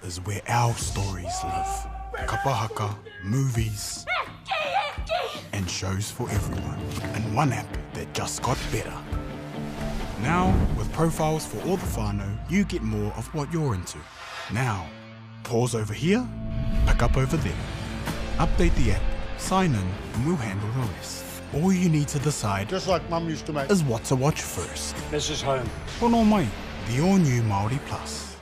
is where our stories live. Kapahaka, movies, and shows for everyone. And one app that just got better. Now, with profiles for all the whānau, you get more of what you're into. Now, pause over here, pick up over there. Update the app, sign in, and we'll handle the rest. All you need to decide, Just like Mum used to make. is what to watch first. This is home. Pono mai, the all-new MāORI Plus.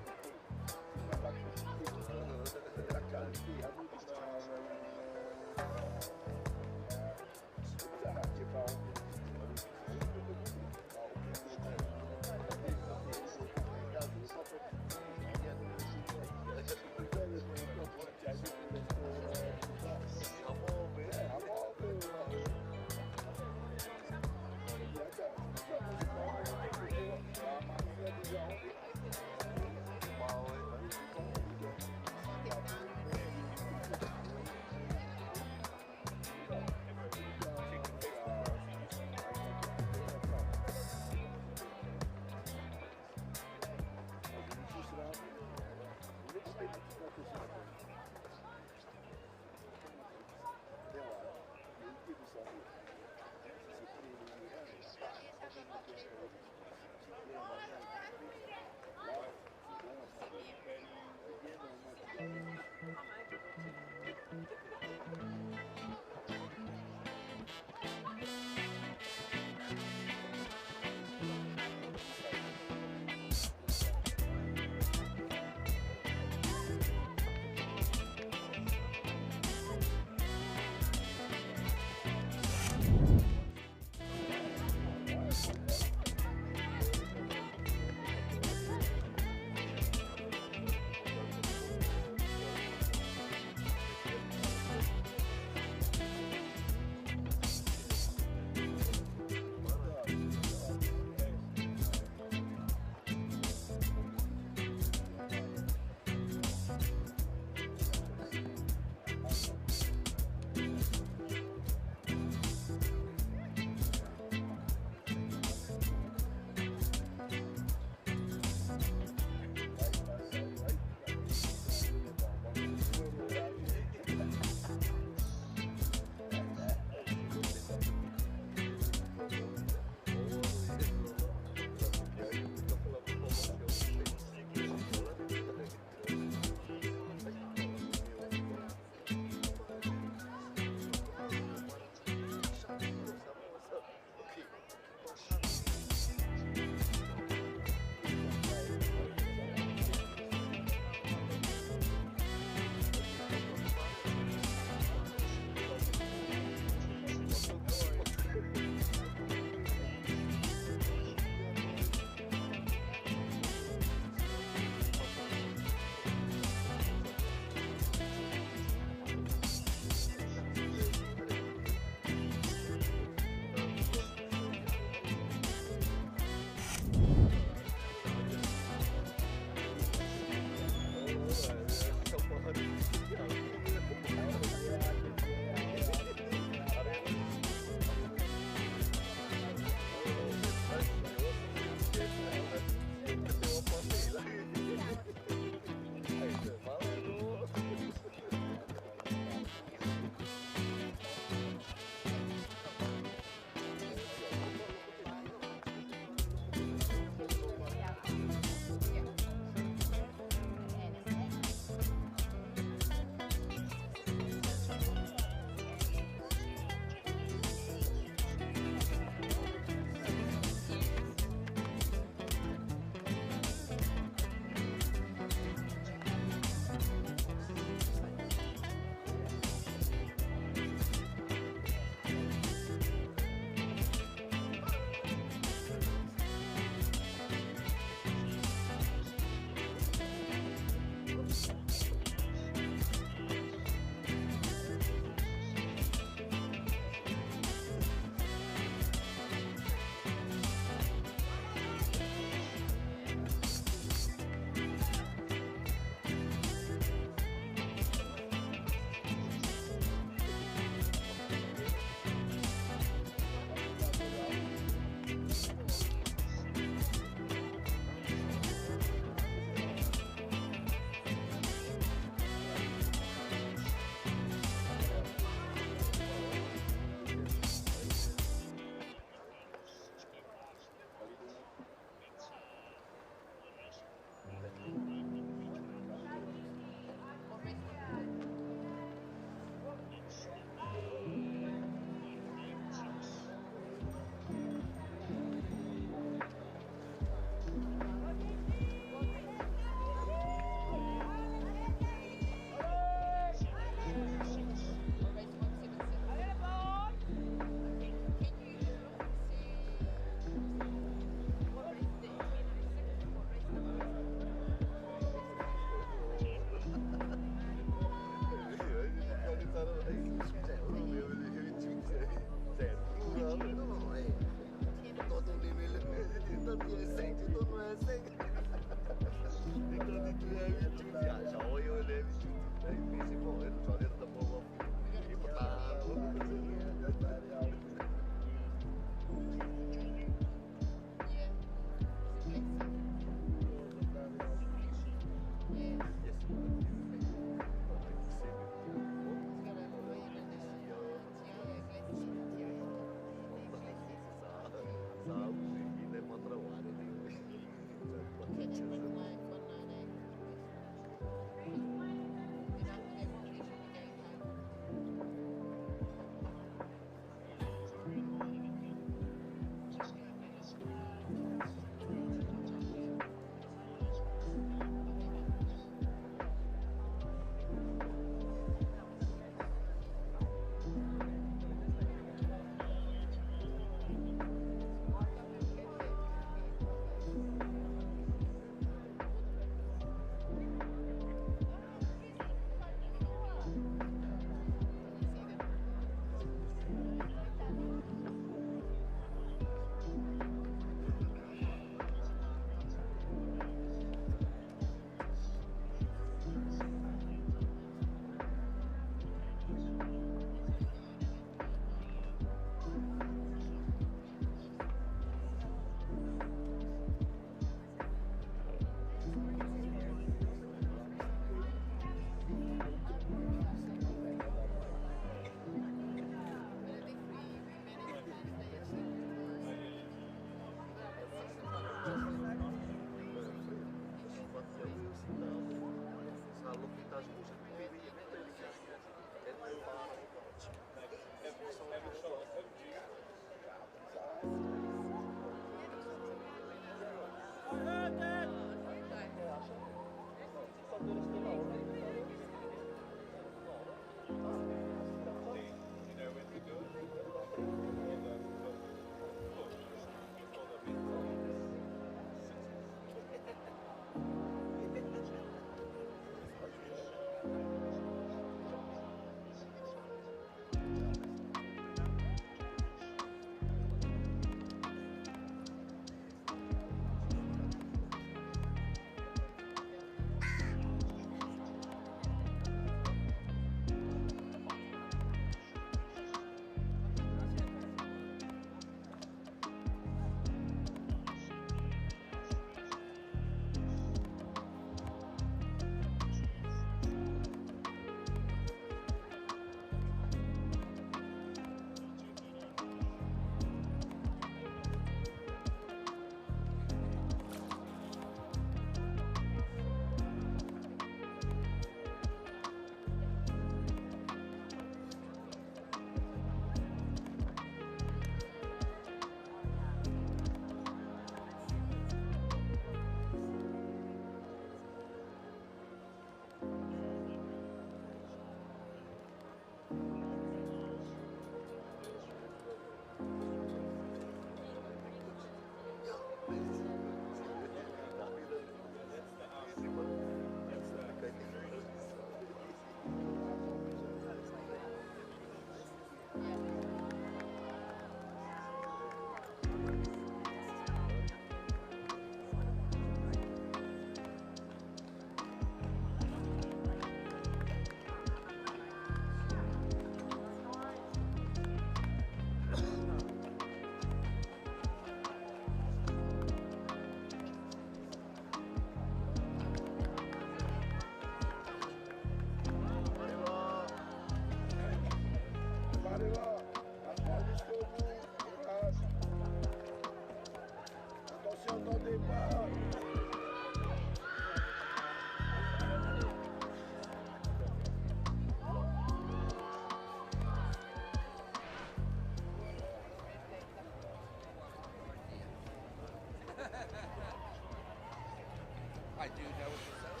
I do know what you're saying.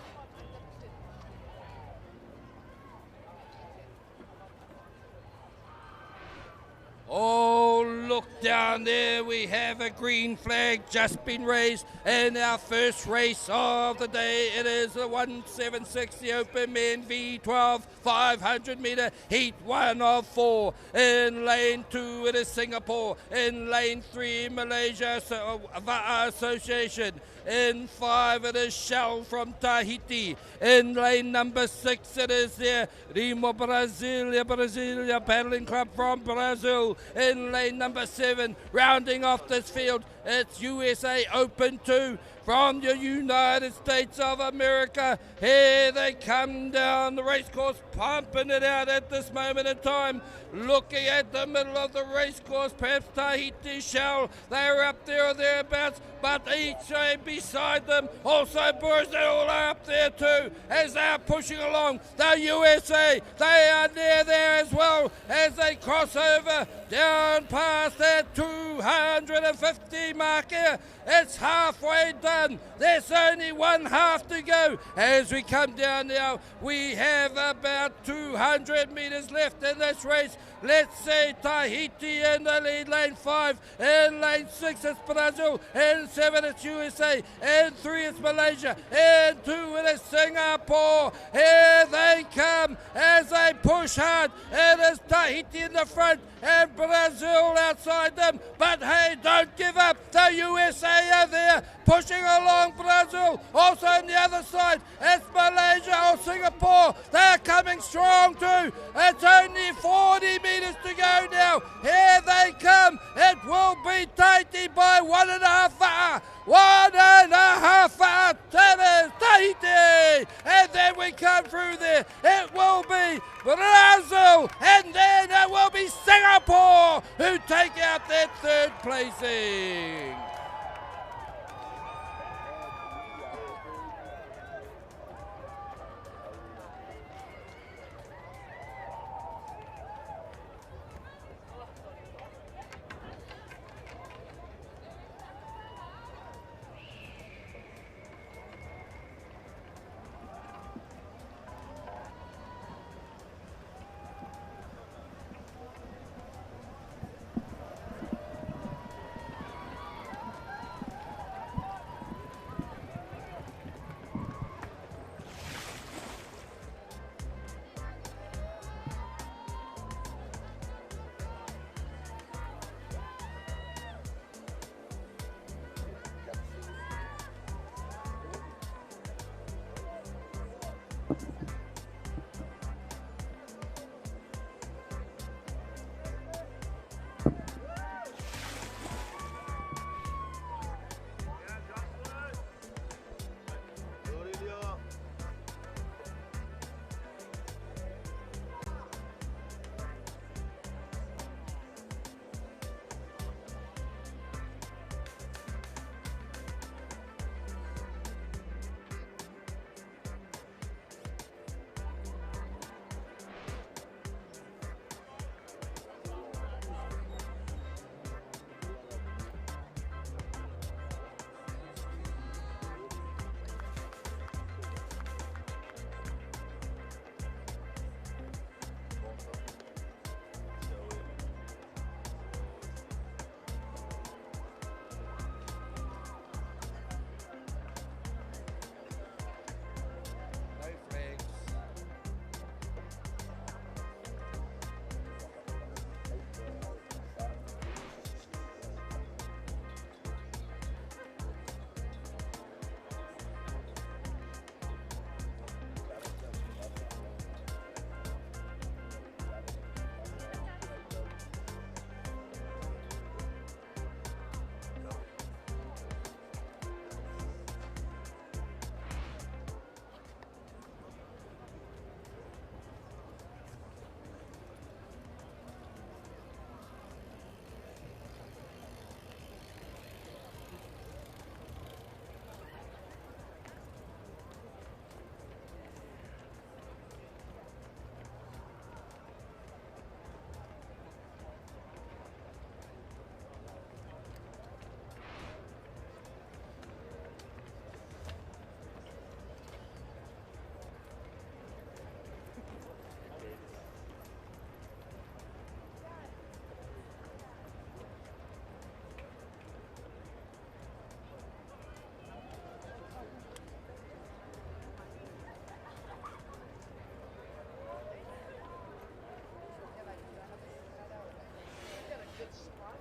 Oh, look down there. We have a green flag just been raised in our first race of the day. It is the 176, Open Men V12 500 meter heat 1 of 4. In lane 2 it is Singapore. In lane 3 Malaysia Association. In 5 it is Shell from Tahiti. In lane number 6 it is there Remo Brasilia Paddling Club from Brazil. In lane number 7, rounding off this field, it's USA Open 2 from the United States of America. Here they come down the racecourse, pumping it out at this moment in time. Looking at the middle of the racecourse, perhaps Tahiti Shell, they're up there or thereabouts, but each beside them, also Brazil are up there too, as they're pushing along. The USA, they are near there as well, as they cross over down past that 250 mark here. It's halfway done. There's only one half to go. As we come down now, we have about 200 meters left in this race. Let's say Tahiti in the lead, lane 5. In lane 6 it's Brazil. In 7 it's USA. In 3 it's Malaysia. In 2 it is Singapore. Here they come as they push hard. It is Tahiti in the front and Brazil outside them. But hey, don't give up. The USA are there pushing along Brazil. Also on the other side, it's Malaysia or Singapore. They're coming strong too. It's only 40 meters to go now. Here they come. It will be Tahiti by 1.5 hours. 1.5 hours. That is Tahiti. And then we come through there. It will be Brazil. And then it will be Singapore who take out that third placing.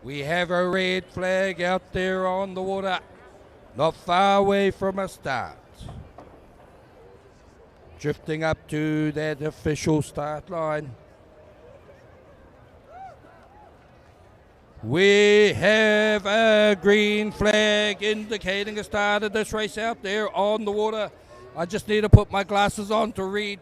We have a red flag out there on the water, not far away from a start. Drifting up to that official start line. We have a green flag indicating the start of this race out there on the water. I just need to put my glasses on to read.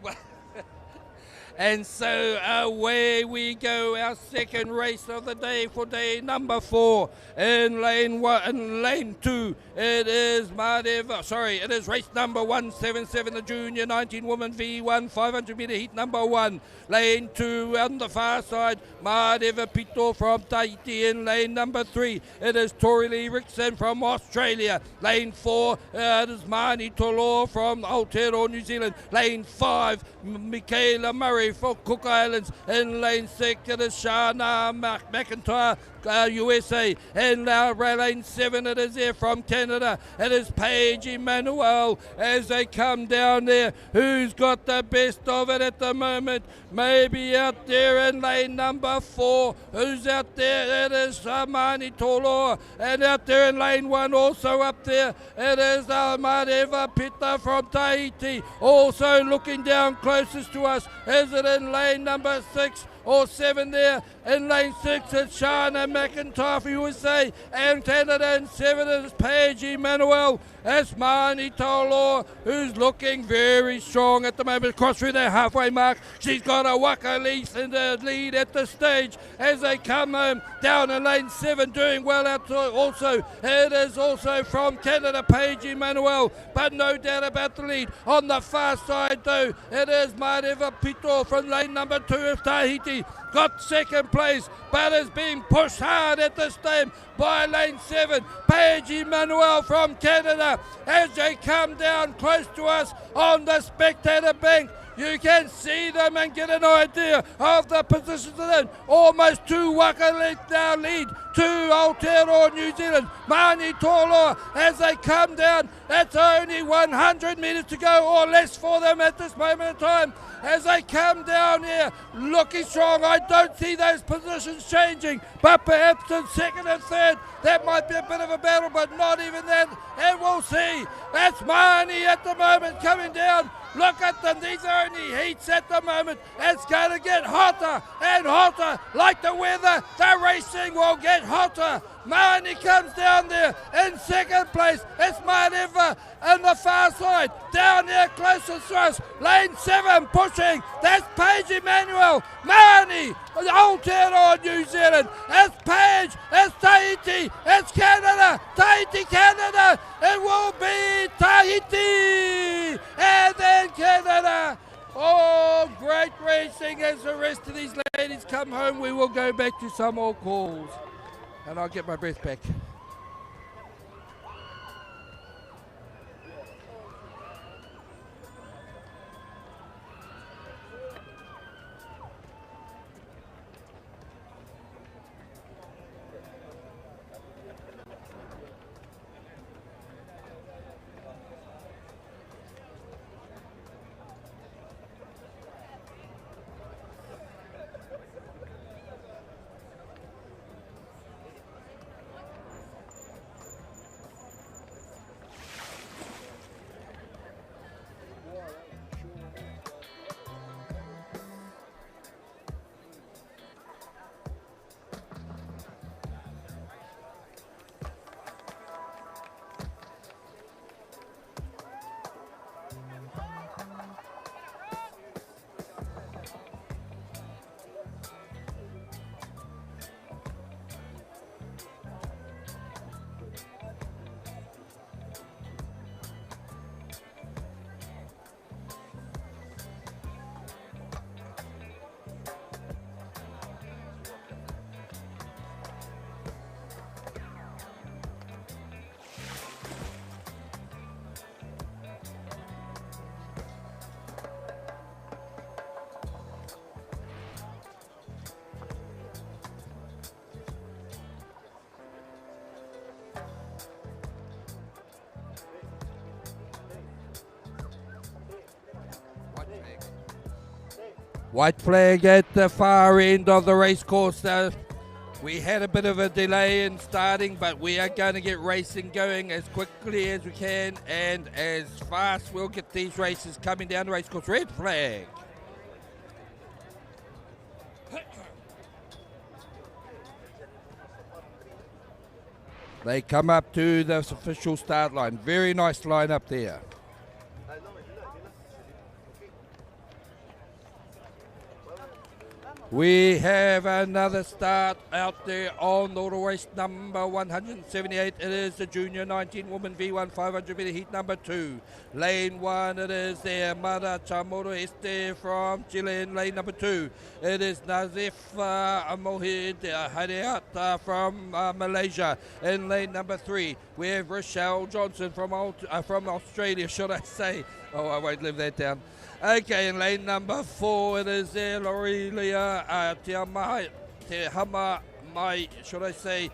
And so away we go, our second race of the day for day number 4 in lane 1 and lane 2. It is it is race number 177, the junior 19 woman V1 500 meter heat number 1. Lane 2 on the far side, Marina Pito from Tahiti. In lane number 3, it is Tori Lee Rickson from Australia. Lane 4, it is Mani Tolo from Aotearoa, New Zealand. Lane 5, Michaela Murray for Cook Islands. In lane 6, it is Shana McIntyre, USA. In lane 7, it is there from Canada. It is Paige Emmanuel as they come down there. Who's got the best of it at the moment? Maybe out there in lane number 4. Who's out there? It is Mani Toloa. And out there in lane 1, also up there, it is Marina Pita from Tahiti. Also looking down closest to us. Is it in lane number 6 or 7 there? In lane 6, it's Shana McIntyre for USA. And Canada in 7 is Paige Emmanuel. That's Mani Tolo, who's looking very strong at the moment. Cross through the halfway mark. She's got a Waka lease in the lead at the stage as they come home down in lane 7, doing well out also. It is also from Canada, Paige Emmanuel, but no doubt about the lead. On the far side though, it is Marina Pito from lane number 2 of Tahiti. Got second place, but is being pushed hard at this time by lane 7, Paige Emmanuel from Canada. As they come down close to us on the spectator bank, you can see them and get an idea of the positions of them. Almost 2 Waka lengths now lead to Aotearoa, New Zealand. Mani Toloa as they come down. That's only 100 metres to go or less for them at this moment in time. As they come down here, looking strong. I don't see those positions changing, but perhaps in second and third, that might be a bit of a battle, but not even that. And we'll see. That's Mani at the moment coming down. Look at them, these are only heats at the moment. It's going to get hotter and hotter. Like the weather, the racing will get hotter. Mani comes down there in second place. It's Marina on the far side. Down here closest to us. Lane 7 pushing. That's Paige Emmanuel. Mani, Aotearoa, New Zealand. It's Paige. It's Tahiti. It's Canada. Tahiti, Canada. It will be Tahiti. And then Canada. Oh, great racing as the rest of these ladies come home. We will go back to some more calls. And I'll get my breath back. White flag at the far end of the race course. We had a bit of a delay in starting, but we are going to get racing going as quickly as we can and as fast. We'll get these races coming down the racecourse. Red flag. They come up to the official start line. Very nice line up there. We have another start out there on the race number 178. It is the Junior 19 Woman V1 500 metre heat number 2. Lane 1, it is there. Mara Chamorro Este from Chile in lane number 2. It is Nazif Mohid Hariat from Malaysia in lane number 3. We have Rochelle Johnson from Australia, should I say. Oh, I won't live that down. Okay, in lane number 4, it is there, Lorelia Tehama, should I say,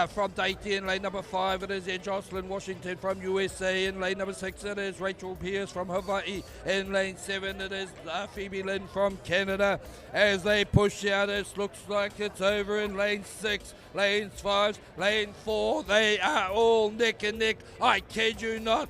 from Tahiti in lane number 5, it is there, Jocelyn Washington from USA. In lane number 6, it is Rachel Pierce from Hawaii. In lane 7, it is Phoebe Lynn from Canada. As they push out, it looks like it's over in lane 6, lane 5, lane 4. They are all neck and neck, I kid you not.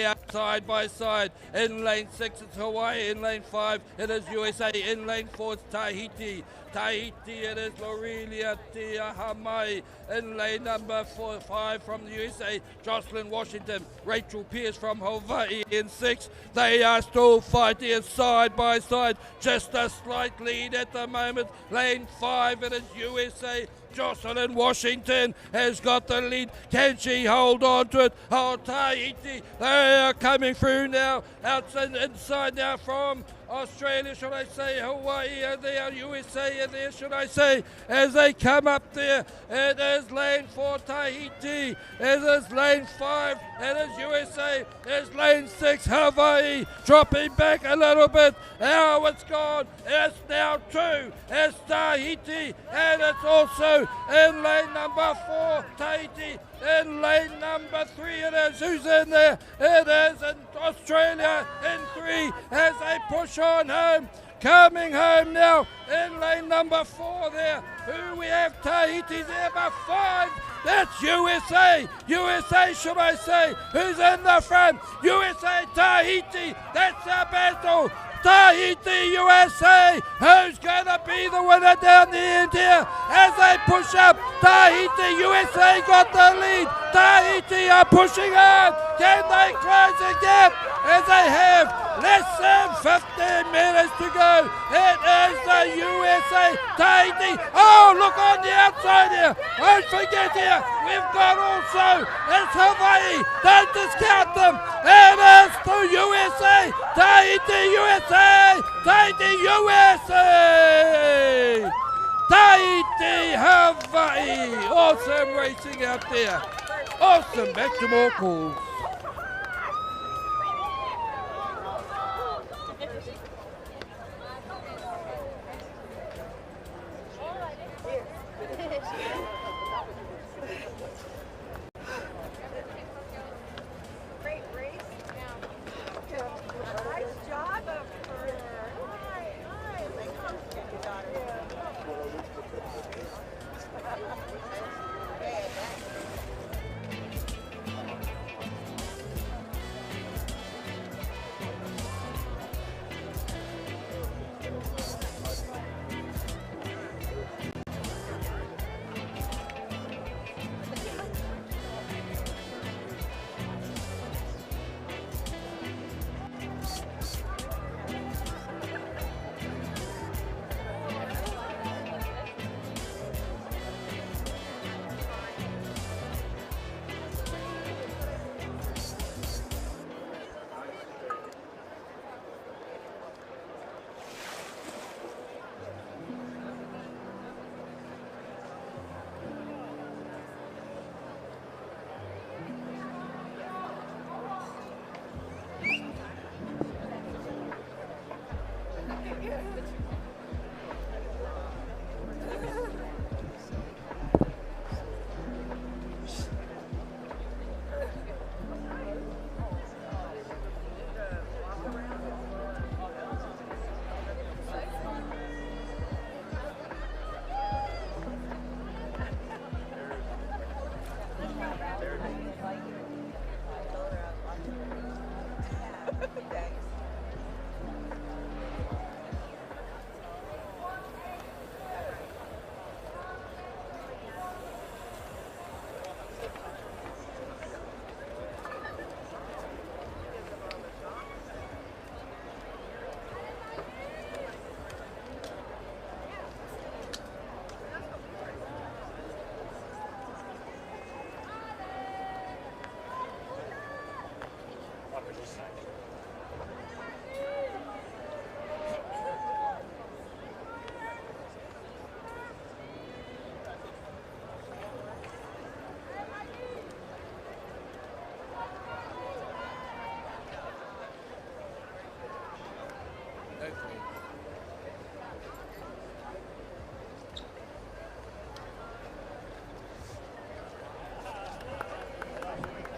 Up side by side. In lane 6 it's Hawaii, in lane 5 it is USA, in lane 4 it's Tahiti, it is Lorelia Tiahamai. In lane number 5 from the USA, Jocelyn Washington, Rachel Pierce from Hawaii. In 6 they are still fighting side by side, just a slight lead at the moment. Lane 5 it is USA, Jocelyn Washington has got the lead. Can she hold on to it? Oh, Tahiti, they are coming through now. Outside, inside now from Australia, should I say, Hawaii, and there, USA, and there, should I say, as they come up there. It is lane 4, Tahiti. It is lane 5, it is USA. It is lane 6, Hawaii, dropping back a little bit. Now it's gone. It's now 2. It's Tahiti, and it's also in lane number 4, Tahiti. In lane number 3, it is, who's in there? It is in Australia in 3 as they push on home. Coming home now in lane number 4 there. Who we have? Tahiti there, but 5. That's USA. USA, should I say. Who's in the front? USA, Tahiti. That's our battle. Tahiti, USA, who's going to be the winner down the end here as they push up? Tahiti, USA got the lead. Tahiti are pushing on. Can they close the gap as they have less than 15 minutes to go? It is the USA, Tahiti. Oh, look on the outside here. Don't forget here, we've got also, it's Hawaii. Don't discount them. It is the USA, Tahiti, USA, Tahiti, USA. Tahiti, Hawaii. Awesome racing out there. Awesome. Back to more calls.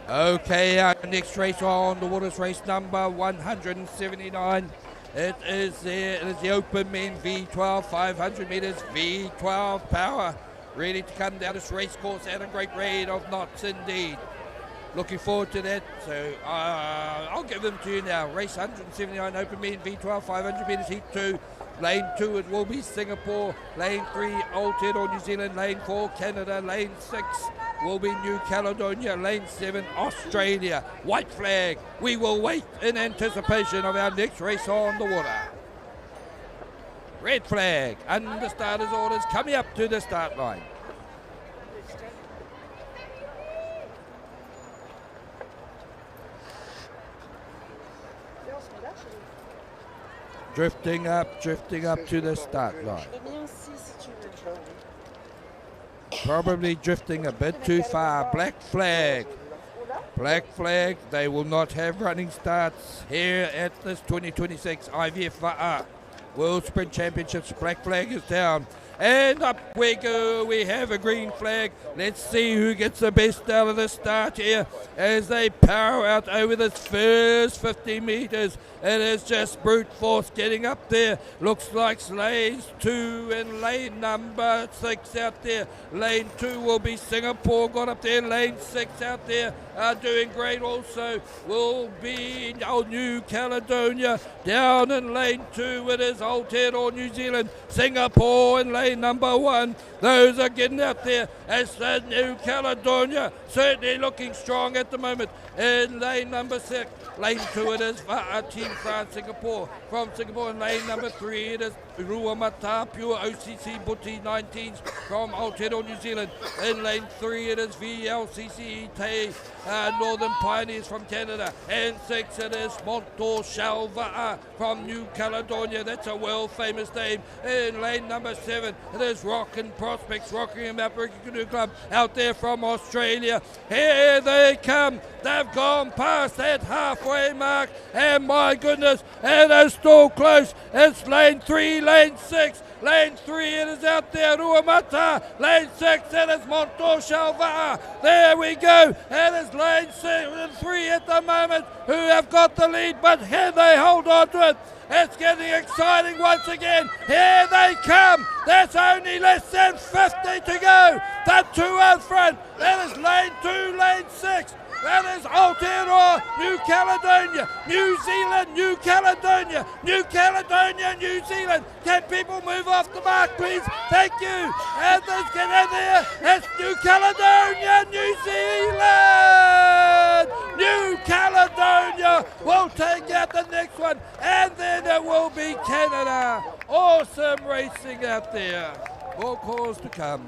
Okay, our next race on the water's race number 179. It is the open men V12, 500 metres, V12 power. Ready to come down this race course at a great rate of knots indeed. Looking forward to that, so I'll give them to you now. Race 179, open men V12, 500 metres, heat 2. Lane 2, it will be Singapore. Lane 3, Aotearoa, New Zealand. Lane 4, Canada. Lane 6 will be New Caledonia. Lane 7, Australia. White flag. We will wait in anticipation of our next race on the water. Red flag. Under starters orders coming up to the start line. Drifting up to the start line. Probably drifting a bit too far. Black flag. Black flag. They will not have running starts here at this 2026 IVF World Sprint Championships. Black flag is down. And up we go. We have a green flag. Let's see who gets the best out of the start here as they power out over this first 50 metres. It is just brute force getting up there. Looks like lanes 2 and lane number 6 out there. Lane 2 will be Singapore, got up there. Lane 6 out there are doing great also. Will be New Caledonia. Down in lane 2 it is Aotearoa, New Zealand. Singapore in lane number 1. Those are getting out there as the New Caledonia certainly looking strong at the moment. In lane number 6, lane 2 it is Team France Singapore. From Singapore in lane number 3 it is Ruamata Pure OCC Buti 19s from Aotearoa, New Zealand. In lane 3 it is VLCC Te Northern Pioneers from Canada. And 6 it is Monto Shalva from New Caledonia. That's a world famous name. In lane number 7 it is Rockin' Prospects, Rockingham African Canoe Club out there from Australia. Here they come. They've gone past that halfway mark, and my goodness, it is still close. It's lane 3, lane 6. Lane 3, it is out there, Ruamata. Lane 6, it is Monto Shalva. There we go. It is lane 3 at the moment who have got the lead, but here they hold on to it. It's getting exciting once again. Here they come. That's only less than 50 to go. The 2 out front. That is lane 2, lane 6. That is Aotearoa, New Caledonia, New Zealand, New Caledonia, New Caledonia, New Zealand. Can people move off the mark, please? Thank you. And let's get in there. It's New Caledonia, New Zealand. New Caledonia will take out the next one. And then it will be Canada. Awesome racing out there. More calls to come.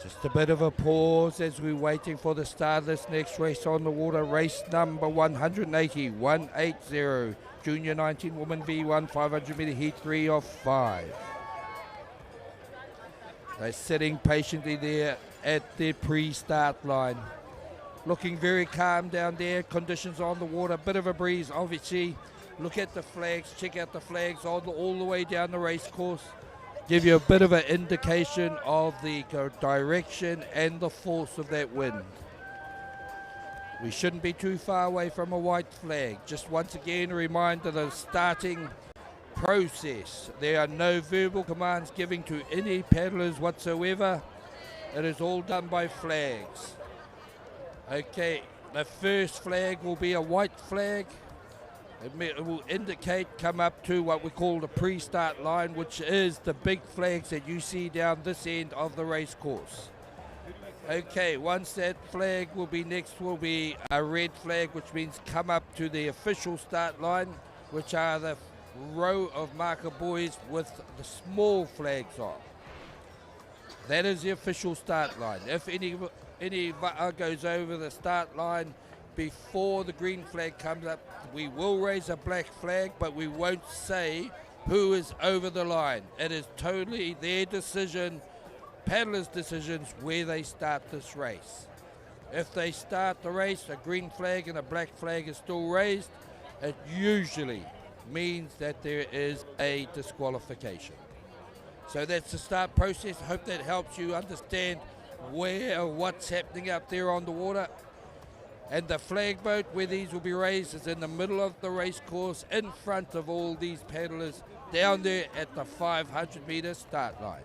Just a bit of a pause as we're waiting for the start of this next race on the water. Race number 180, 180. Junior 19 woman V1 500 metre heat 3 of 5. They're sitting patiently there at the pre-start line. Looking very calm down there. Conditions on the water, bit of a breeze obviously. Look at the flags, check out the flags all the way down the race course. Give you a bit of an indication of the direction and the force of that wind. We shouldn't be too far away from a white flag. Just once again a reminder of the starting process. There are no verbal commands given to any paddlers whatsoever. It is all done by flags. Okay, the first flag will be a white flag. It will indicate come up to what we call the pre-start line, which is the big flags that you see down this end of the race course. Okay, once that flag will be next will be a red flag, which means come up to the official start line, which are the row of marker buoys with the small flags on. That is the official start line. If any va'a goes over the start line before the green flag comes up, we will raise a black flag, but we won't say who is over the line. It is totally their decision, paddlers' decisions, where they start this race. If they start the race, a green flag and a black flag is still raised, it usually means that there is a disqualification. So that's the start process. I hope that helps you understand what's happening out there on the water. And the flag boat where these will be raised is in the middle of the race course, in front of all these paddlers, down there at the 500 metre start line.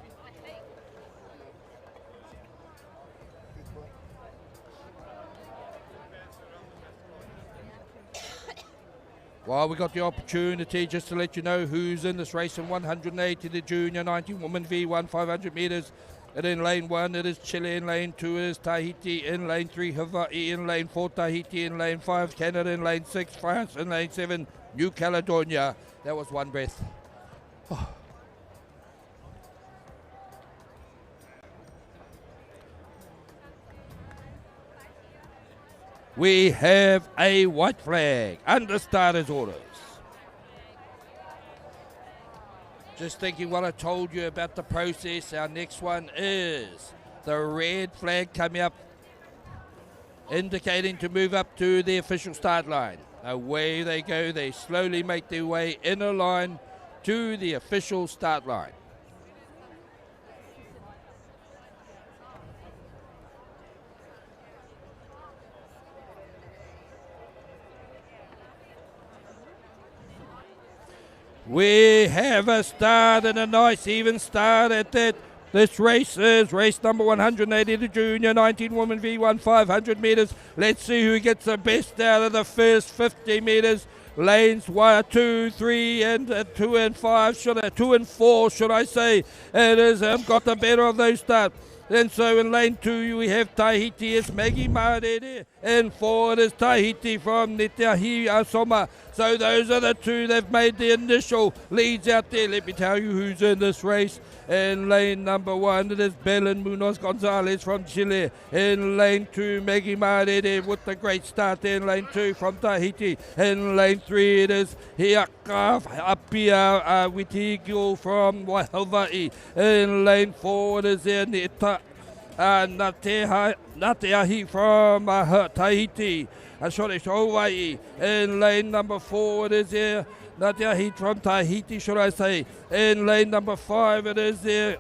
Well, we got the opportunity just to let you know who's in this race in 180, the Junior 19 woman V1 500 metres. And in lane 1 it is Chile, in lane 2 is Tahiti, in lane 3 Hawaii, in lane 4 Tahiti, in lane 5 Canada, in lane 6 France, in lane 7 New Caledonia. That was one breath. Oh. We have a white flag under starter's orders. Just thinking what I told you about the process, our next one is the red flag coming up, indicating to move up to the official start line. Away they go, they slowly make their way in a line to the official start line. We have a start and a nice even start at that. This race is race number 180, the Junior 19 woman V1 500 metres. Let's see who gets the best out of the first 50 metres. Lanes 1, 2, 3, and 2 and 5, 2 and 4, should I say. It is got the better of those starts. And so in lane 2 we have Tahiti, it's MāORI, and 4 it is Tahiti from Aotearoa. So those are the two, they've made the initial leads out there. Let me tell you who's in this race. In lane number 1 it is Belen Munoz Gonzalez from Chile. In lane 2 MāORI with the great start there in lane 2 from Tahiti. In lane 3 it is Hiaka Apia Witigo from Hawaii. In lane 4 it is Nateahi from Tahiti. Hawaii. In lane number 4 it is there Nateahi from Tahiti, should I say. In lane number 5 it is there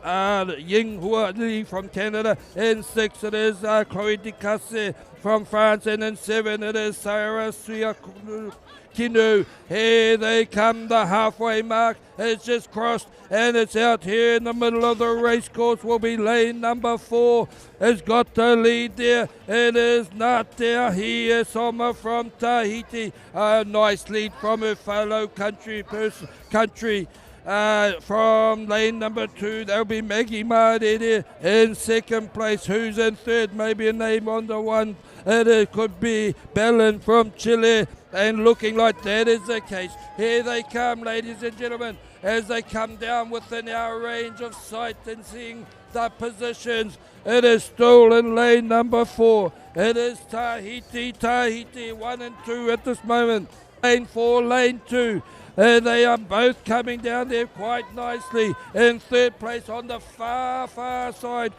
Ying Hua Li from Canada. In 6 it is Chloe Dicasse from France. And in 7 it is Sarah Suakinu. Here they come, the halfway mark. It's just crossed and it's out here in the middle of the race course. Will be lane number 4. Has got the lead there. It is Nateahi Soma from Tahiti. A nice lead from her fellow country. From lane number 2, there'll be MāORI in second place. Who's in third? Maybe a name on the one. It could be Belen from Chile. And looking like that is the case. Here they come, ladies and gentlemen, as they come down within our range of sight and seeing the positions. It is still in lane number 4. It is Tahiti, 1 and 2 at this moment. Lane 4, lane 2. They are both coming down there quite nicely. In third place on the far side.